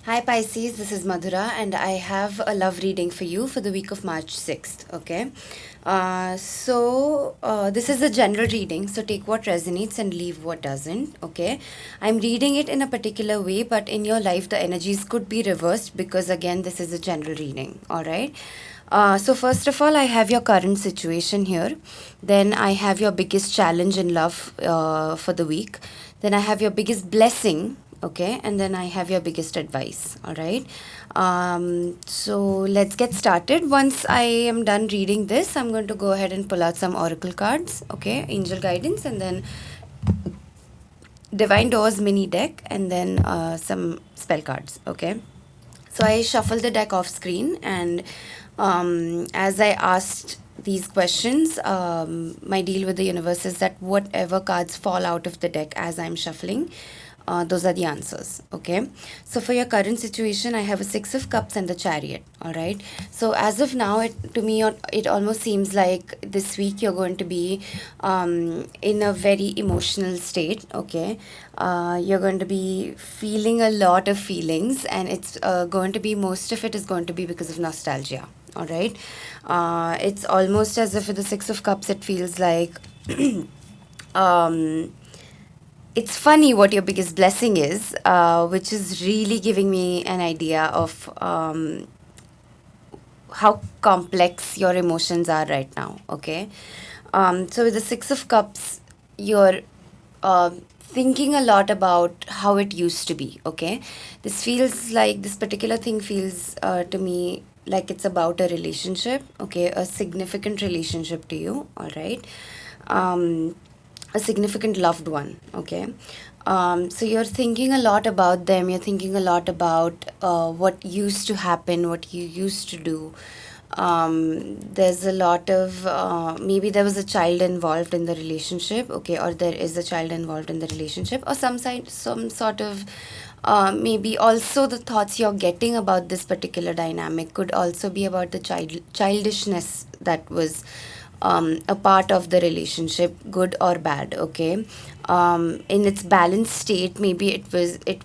Hi Pisces, this is Madhura and I have a love reading for you for the week of March 6th. Okay. This is a general reading, so take what resonates and leave what doesn't. Okay. I'm reading it in a particular way, but in your life, the energies could be reversed because, again, this is a general reading. All right. First of all, I have your current situation here. Then I have your biggest challenge in love for the week. Then I have your biggest blessing, okay, and then I have your biggest advice. All right. So let's get started. Once I am done reading this, I'm going to go ahead and pull out some oracle cards, okay, angel guidance, and then divine doors mini deck, and then some spell cards, okay. So I shuffled the deck off screen, and as I asked these questions, my deal with the universe is that whatever cards fall out of the deck as I'm shuffling, those are the answers. Okay. So for your current situation, I have a Six of Cups and the Chariot. All right. So as of now, to me, it almost seems like this week you're going to be in a very emotional state. Okay. You're going to be feeling a lot of feelings, and it's going to be, most of it is going to be because of nostalgia. All right. It's almost as if with the Six of Cups, it feels like. um, it's funny what your biggest blessing is, which is really giving me an idea of how complex your emotions are right now. Okay. So with the Six of Cups, you're thinking a lot about how it used to be. Okay. This feels like, this particular thing feels to me like it's about a relationship. Okay. A significant relationship to you. All right. A significant loved one. Okay. So you're thinking a lot about them, you're thinking a lot about what used to happen, what you used to do. There's a lot of maybe there was a child involved in the relationship, okay, or there is a child involved in the relationship, or some sort of maybe also the thoughts you're getting about this particular dynamic could also be about the childishness that was a part of the relationship, good or bad. Okay. In its balanced state, maybe it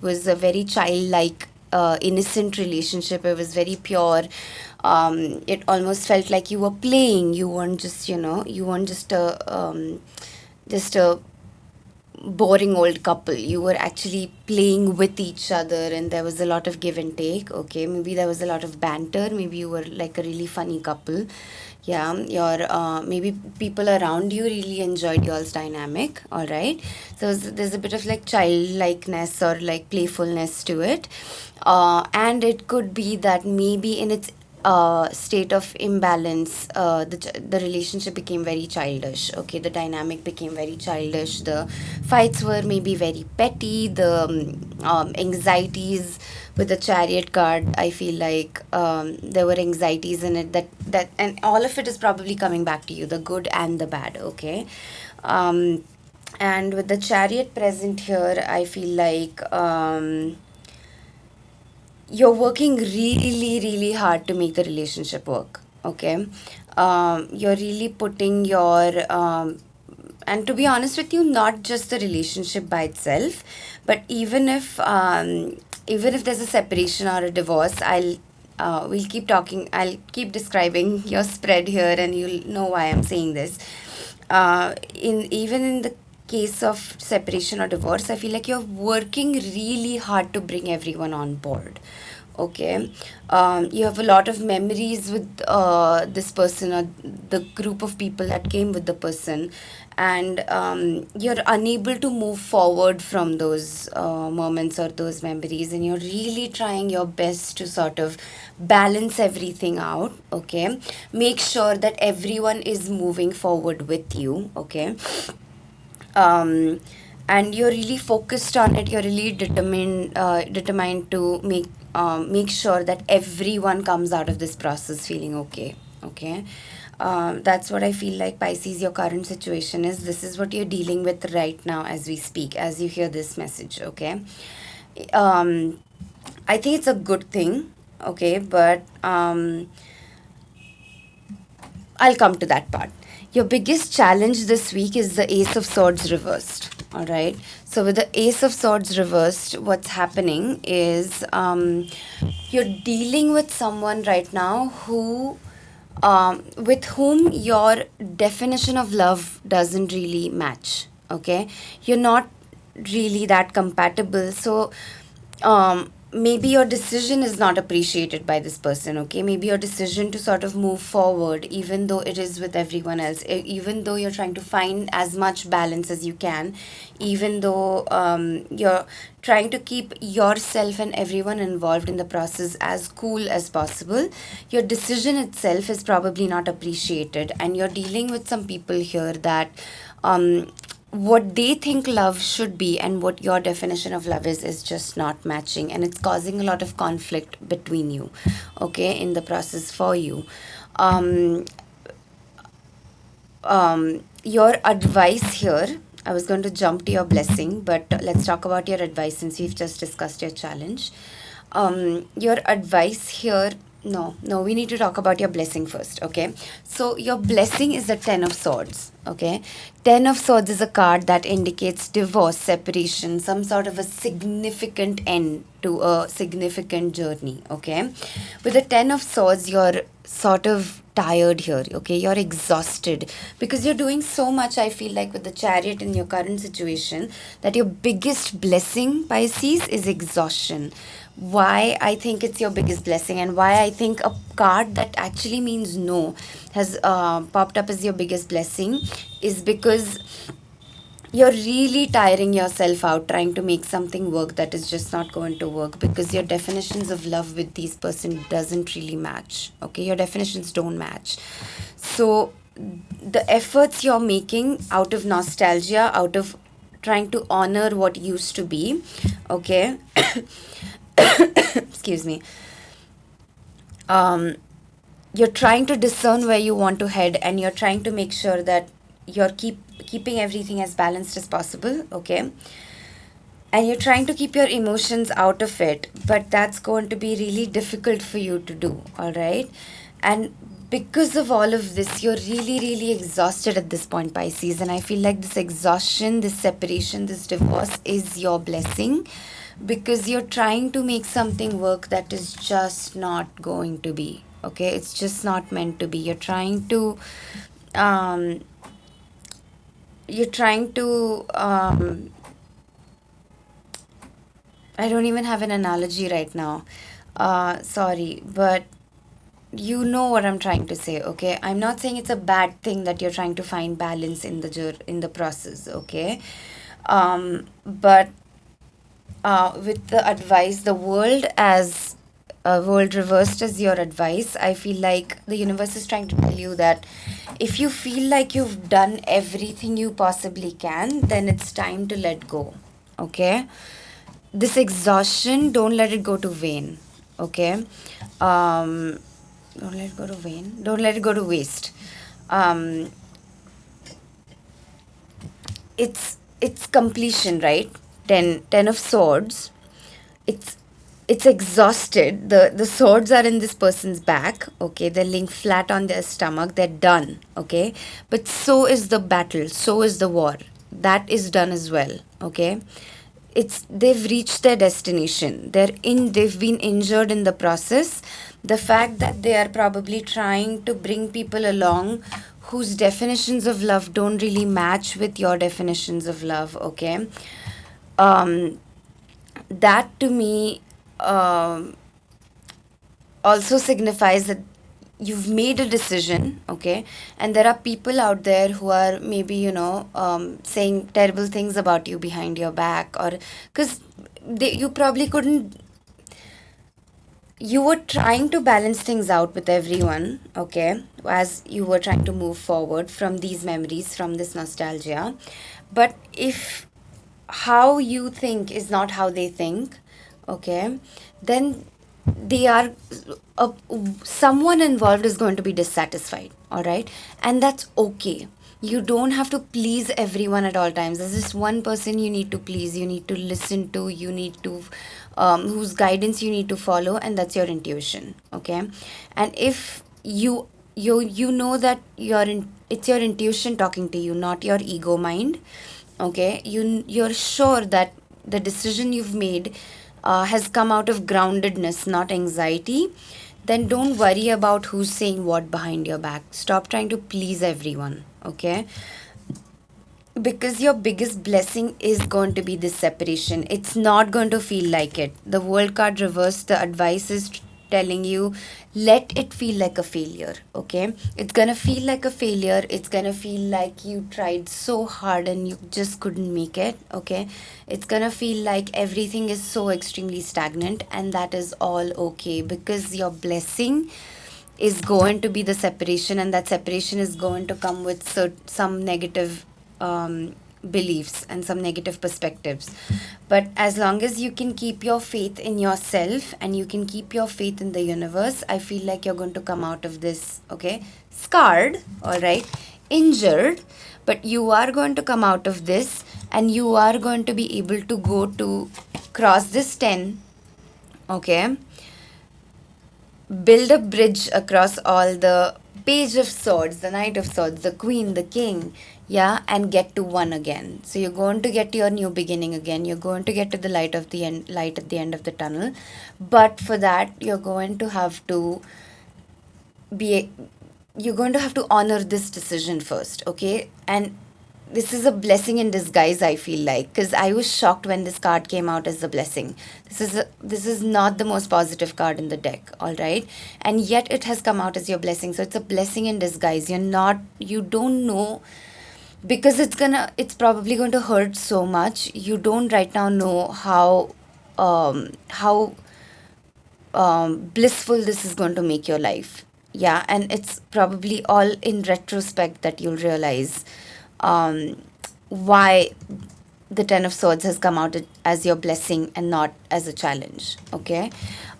was a very childlike, innocent relationship. It was very pure. It almost felt like you were playing. You weren't just, you weren't just a boring old couple. You were actually playing with each other, and there was a lot of give and take. Okay, maybe there was a lot of banter. Maybe you were like a really funny couple. Yeah, your maybe people around you really enjoyed y'all's dynamic. All right, so there's a bit of like childlikeness or like playfulness to it, and it could be that maybe in its state of imbalance, the relationship became very childish. Okay, the dynamic became very childish. The fights were maybe very petty. The anxieties with the Chariot card, I feel like there were anxieties in it, and all of it is probably coming back to you, the good and the bad. Okay. And with the Chariot present here, I feel like you're working really, really hard to make the relationship work. Okay. You're really putting your and to be honest with you, not just the relationship by itself, but even if there's a separation or a divorce, we'll keep talking. I'll keep describing your spread here, and you'll know why I'm saying this. In even in the case of separation or divorce, I feel like you're working really hard to bring everyone on board. Okay. You have a lot of memories with this person or the group of people that came with the person, and you're unable to move forward from those moments or those memories, and you're really trying your best to sort of balance everything out. Okay. Make sure that everyone is moving forward with you. Okay. um, and you're really focused on it. You're really determined to make sure that everyone comes out of this process feeling okay. Okay. That's what I feel like, Pisces, your current situation is. This is what you're dealing with right now as we speak, as you hear this message. Okay. um, I think it's a good thing. Okay, but I'll come to that part. Your biggest challenge this week is the Ace of Swords reversed. All right. So, with the Ace of Swords reversed, what's happening is you're dealing with someone right now who, with whom your definition of love doesn't really match. Okay. You're not really that compatible. So, maybe your decision is not appreciated by this person. Okay, maybe your decision to sort of move forward even though it is with everyone else, even though you're trying to find as much balance as you can, even though you're trying to keep yourself and everyone involved in the process as cool as possible, your decision itself is probably not appreciated, and you're dealing with some people here that what they think love should be and what your definition of love is just not matching, and it's causing a lot of conflict between you, okay, in the process for you. um your advice here, I was going to jump to your blessing, but let's talk about your advice since we've just discussed your challenge. Your advice here, no, we need to talk about your blessing first, okay? So your blessing is the 10 of swords, okay? 10 of swords is a card that indicates divorce, separation, some sort of a significant end to a significant journey, okay? With the 10 of swords, you're sort of tired here, okay? You're exhausted because you're doing so much. I feel like with the chariot in your current situation, that your biggest blessing, Pisces, is exhaustion. Why I think it's your biggest blessing, and why I think a card that actually means no has popped up as your biggest blessing, is because you're really tiring yourself out trying to make something work that is just not going to work, because your definitions of love with these person doesn't really match, okay? Your definitions don't match. So the efforts you're making out of nostalgia, out of trying to honor what used to be, okay? Excuse me. um you're trying to discern where you want to head, and you're trying to make sure that you're keeping everything as balanced as possible, okay? And you're trying to keep your emotions out of it, but that's going to be really difficult for you to do, all right? And because of all of this, you're really exhausted at this point, Pisces, and I feel like this exhaustion, this separation, this divorce is your blessing, because you're trying to make something work that is just not going to be, okay? It's just not meant to be. Um you're trying to I don't even have an analogy right now. Sorry, but you know what I'm trying to say, okay? I'm not saying it's a bad thing that you're trying to find balance in the process, okay? But with the advice, the world as world reversed as your advice, I feel like the universe is trying to tell you that if you feel like you've done everything you possibly can, then it's time to let go, okay? This exhaustion, don't let it go to vain, okay? um don't let it go to vain, don't let it go to waste. um it's completion, right? 10 of swords. it's it's exhausted. The swords are in this person's back, okay? They're laying flat on their stomach, they're done, okay? But so is the battle, so is the war, that is done as well, okay? It's they've reached their destination, they've been injured in the process. The fact that they are probably trying to bring people along whose definitions of love don't really match with your definitions of love, okay? um that to me um also signifies that you've made a decision, okay? And there are people out there who are maybe, saying terrible things about you behind your back, or because you probably couldn't, you were trying to balance things out with everyone, okay, as you were trying to move forward from these memories, from this nostalgia. But if how you think is not how they think, okay, then they are uh, someone involved is going to be dissatisfied, all right? And that's okay. You don't have to please everyone at all times. There's just one person you need to please, you need to listen to, you need to whose guidance you need to follow, and that's your intuition, okay? And if you know that it's your intuition talking to you, not your ego mind. Okay, you're sure that the decision you've made has come out of groundedness, not anxiety. Then don't worry about who's saying what behind your back. Stop trying to please everyone. Okay, because your biggest blessing is going to be this separation. It's not going to feel like it. The world card reverse, the advice is telling you, let it feel like a failure. Okay, it's gonna feel like a failure. It's gonna feel like you tried so hard and you just couldn't make it. Okay, it's gonna feel like everything is so extremely stagnant, and that is all okay, because your blessing is going to be the separation, and that separation is going to come with some negative beliefs and some negative perspectives. But as long as you can keep your faith in yourself and you can keep your faith in the universe, I feel like you're going to come out of this, okay? Scarred, all right, injured, but you are going to come out of this, and you are going to be able to go to cross this 10, okay? Build a bridge across all the page of swords, the knight of swords, the queen, the king, yeah, and get to one again. So you're going to get to your new beginning again. You're going to get to the light at the end of the tunnel. But for that, be you're going to have to honor this decision first, okay? And this is a blessing in disguise, I feel like, because I was shocked when this card came out as a blessing. This is not the most positive card in the deck, all right? And yet it has come out as your blessing. So it's a blessing in disguise. You don't know, because it's probably going to hurt so much. You don't right now know how blissful this is going to make your life. Yeah, and it's probably all in retrospect that you'll realize why the Ten of Swords has come out as your blessing and not as a challenge. Okay,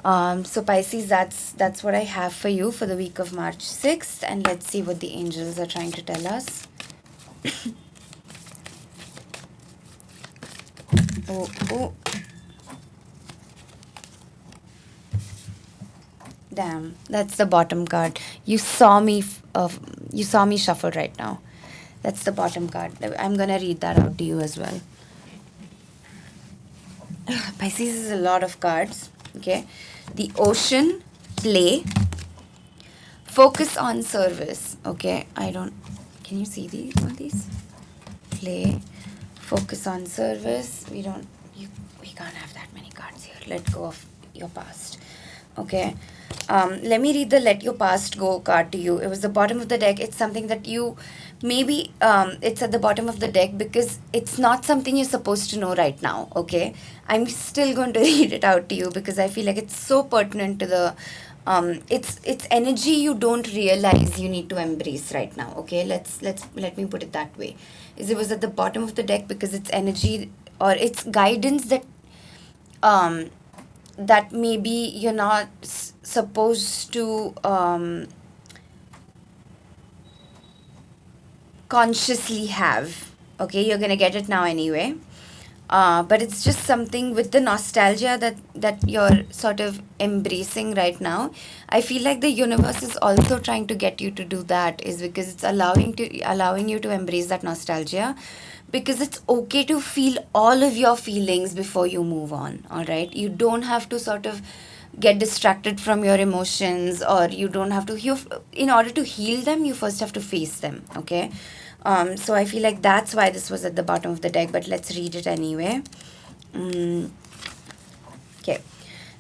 so Pisces, that's what I have for you for the week of March 6th, and let's see what the angels are trying to tell us. Oh. Damn, that's the bottom card. You saw me shuffle right now. That's the bottom card. I'm gonna read that out to you as well. Pisces is a lot of cards. Okay, the ocean, play, focus on service. Okay, can you see all these? Play, focus on service. We can't have that many cards here. Let go of your past. Okay. Let me read the let your past go card to you. It was the bottom of the deck. It's something that you maybe it's at the bottom of the deck because it's not something you're supposed to know right now. Okay, I'm still going to read it out to you because I feel like it's so pertinent to the it's energy you don't realize you need to embrace right now. Okay, let me put it that way. It was at the bottom of the deck because it's energy or it's guidance that maybe you're not supposed to consciously have. Okay, you're gonna get it now anyway. But it's just something with the nostalgia that you're sort of embracing right now. I feel like the universe is also trying to get you to do that, is because it's allowing you to embrace that nostalgia, because it's okay to feel all of your feelings before you move on. All right, you don't have to sort of get distracted from your emotions, or you don't have to in order to heal them, you first have to face them. Okay, so I feel like that's why this was at the bottom of the deck, but let's read it anyway. Okay.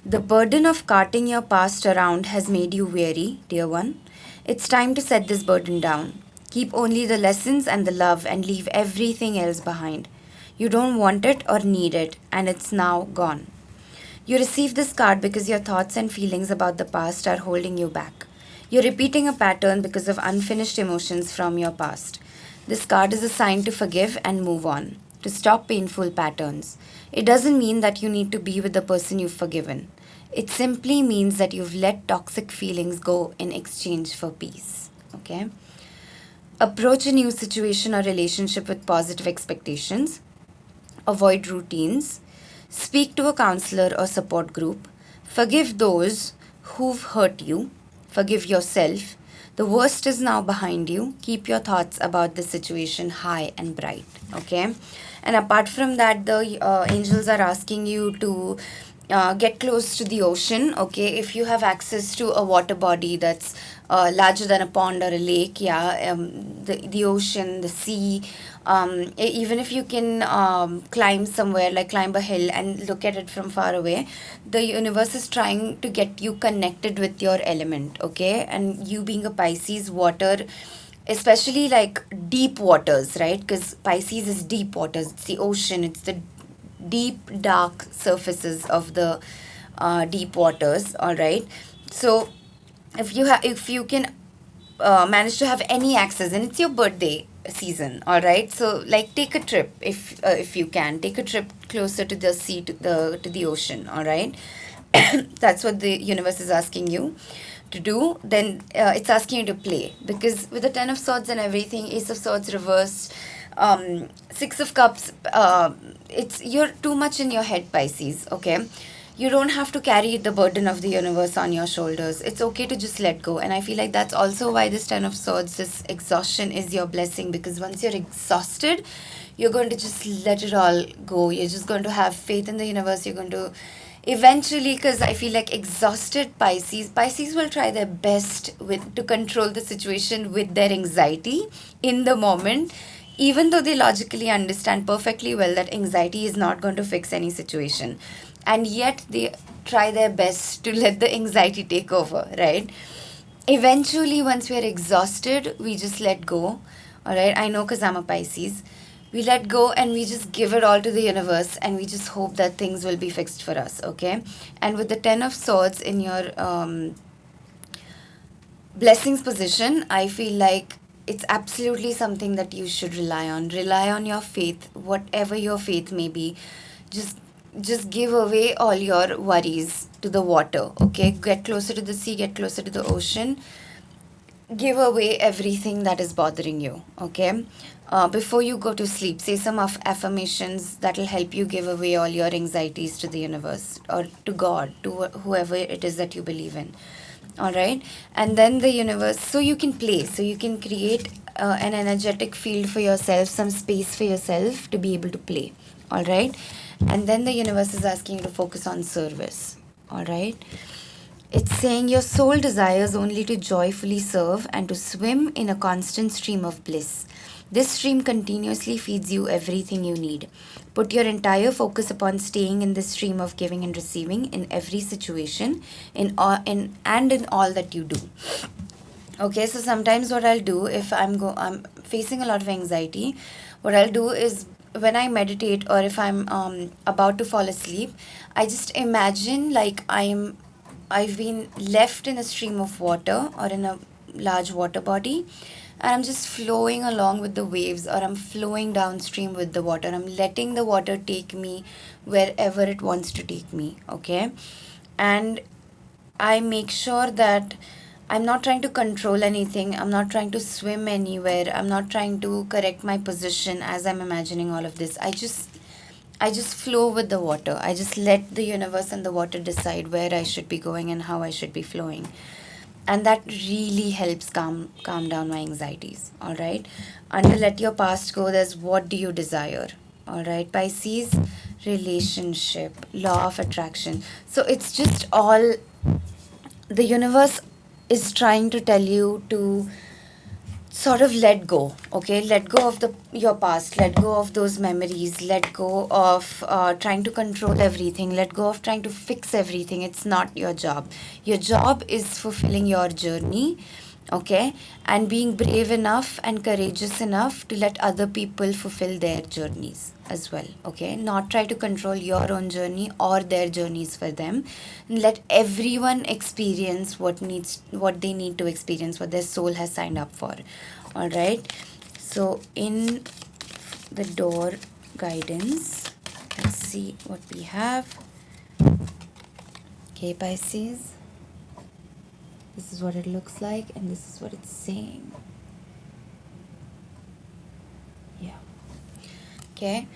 The burden of carting your past around has made you weary, dear one. It's time to set this burden down. Keep only the lessons and the love and leave everything else behind. You don't want it or need it, and it's now gone. You receive this card because your thoughts and feelings about the past are holding you back. You're repeating a pattern because of unfinished emotions from your past. This card is a sign to forgive and move on, to stop painful patterns. It doesn't mean that you need to be with the person you've forgiven. It simply means that you've let toxic feelings go in exchange for peace. Okay? Approach a new situation or relationship with positive expectations. Avoid routines. Speak to a counselor or support group. Forgive those who've hurt you. Forgive yourself. The worst is now behind you. Keep your thoughts about the situation high and bright. Okay. And apart from that, the angels are asking you to get close to the ocean. Okay. If you have access to a water body that's larger than a pond or a lake, yeah, the ocean, the sea, even if you can climb somewhere, like climb a hill and look at it from far away, the universe is trying to get you connected with your element. Okay. And you being a Pisces, water, especially like deep waters, right? Because Pisces is deep waters, it's the ocean, it's the deep dark surfaces of the deep waters. All right. So if you can manage to have any access, and it's your birthday season, all right, so like take a trip, if you can take a trip closer to the sea, to the ocean. All right. That's what the universe is asking you to do. Then it's asking you to play, because with the 10 of swords and everything, ace of swords reversed, 6 of cups, it's you're too much in your head, Pisces. Okay. You don't have to carry the burden of the universe on your shoulders. It's okay to just let go. And I feel like that's also why this 10 of swords, this exhaustion, is your blessing, because once you're exhausted, you're going to just let it all go. You're just going to have faith in the universe. You're going to eventually, because I feel like exhausted Pisces will try their best with to control the situation with their anxiety in the moment, even though they logically understand perfectly well that anxiety is not going to fix any situation, and yet they try their best to let the anxiety take over, right? Eventually, once we're exhausted, we just let go. All right. I know, because I'm a Pisces. We let go and we just give it all to the universe, and we just hope that things will be fixed for us. Okay. And with the 10 of swords in your blessings position, I feel like it's absolutely something that you should rely on. Rely on your faith, whatever your faith may be. Just just give away all your worries to the water. Okay. Get closer to the sea, get closer to the ocean, give away everything that is bothering you. Okay. Before you go to sleep, say some affirmations that will help you give away all your anxieties to the universe, or to God, to whoever it is that you believe in. All right. And then the universe, so you can play, so you can create an energetic field for yourself, some space for yourself to be able to play. All right. And then the universe is asking you to focus on service. All right. It's saying your soul desires only to joyfully serve and to swim in a constant stream of bliss. This stream continuously feeds you everything you need. Put your entire focus upon staying in this stream of giving and receiving in every situation, and in all that you do. Okay, so sometimes what I'll do, if I'm facing a lot of anxiety, what I'll do is, when I meditate, or if I'm about to fall asleep, I just imagine like I've been left in a stream of water, or in a large water body, and I'm just flowing along with the waves, or I'm flowing downstream with the water. I'm letting the water take me wherever it wants to take me. Okay. And I make sure that I'm not trying to control anything. I'm not trying to swim anywhere. I'm not trying to correct my position as I'm imagining all of this. I just flow with the water. I just let the universe and the water decide where I should be going and how I should be flowing. And that really helps calm down my anxieties. All right. Under let your past go, there's what do you desire? All right. Pisces, relationship, law of attraction. So it's just all, the universe is trying to tell you to sort of let go. Okay. Let go of your past, let go of those memories, let go of trying to control everything, let go of trying to fix everything. It's not your job. Your job is fulfilling your journey. Okay. And being brave enough and courageous enough to let other people fulfill their journeys as well. Okay. Not try to control your own journey or their journeys for them. Let everyone experience what they need to experience, what their soul has signed up for. All right. So in the door guidance, let's see what we have. Okay, Pisces, this is what it looks like, and this is what it's saying. Yeah. Okay.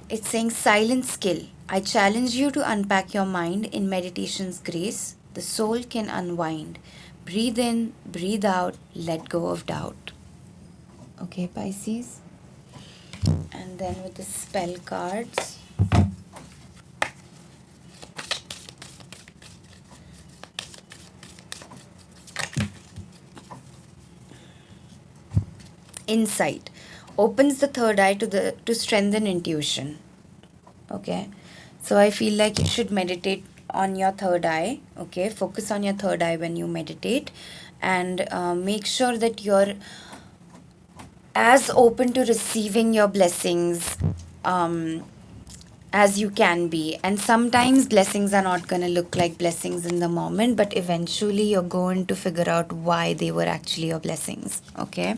It's saying silent skill. I challenge you to unpack your mind in meditation's grace. The soul can unwind. Breathe in, breathe out, let go of doubt. Okay, Pisces. And then with the spell cards, insight opens the third eye to strengthen intuition. Okay, so I feel like you should meditate on your third eye. Okay, focus on your third eye when you meditate, and make sure that you're as open to receiving your blessings as you can be. And sometimes blessings are not going to look like blessings in the moment, but eventually you're going to figure out why they were actually your blessings. Okay.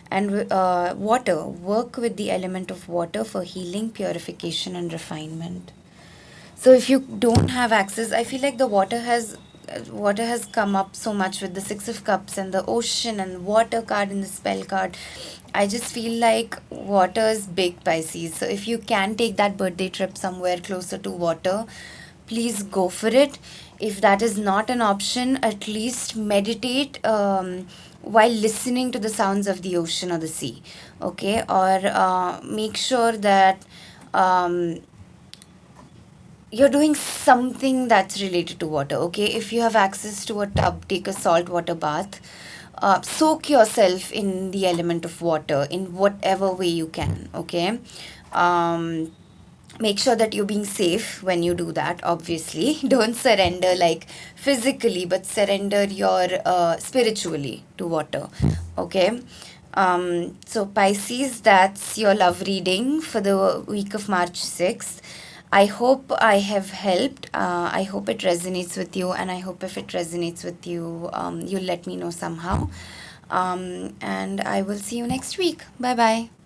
And water, work with the element of water for healing, purification, and refinement. So if you don't have access, I feel like the water has come up so much with the Six of Cups and the ocean and water card and the spell card. I just feel like water is big, Pisces. So if you can take that birthday trip somewhere closer to water, please go for it. If that is not an option, at least meditate while listening to the sounds of the ocean or the sea. Okay, or make sure that um, you're doing something that's related to water. Okay, if you have access to a tub, take a salt water bath. Soak yourself in the element of water in whatever way you can. Okay, um, make sure that you're being safe when you do that. Obviously, don't surrender like physically, but surrender your spiritually to water. Okay. So Pisces, that's your love reading for the week of March 6th. I hope I have helped. I hope it resonates with you, and I hope if it resonates with you, you'll let me know somehow. And I will see you next week. Bye bye.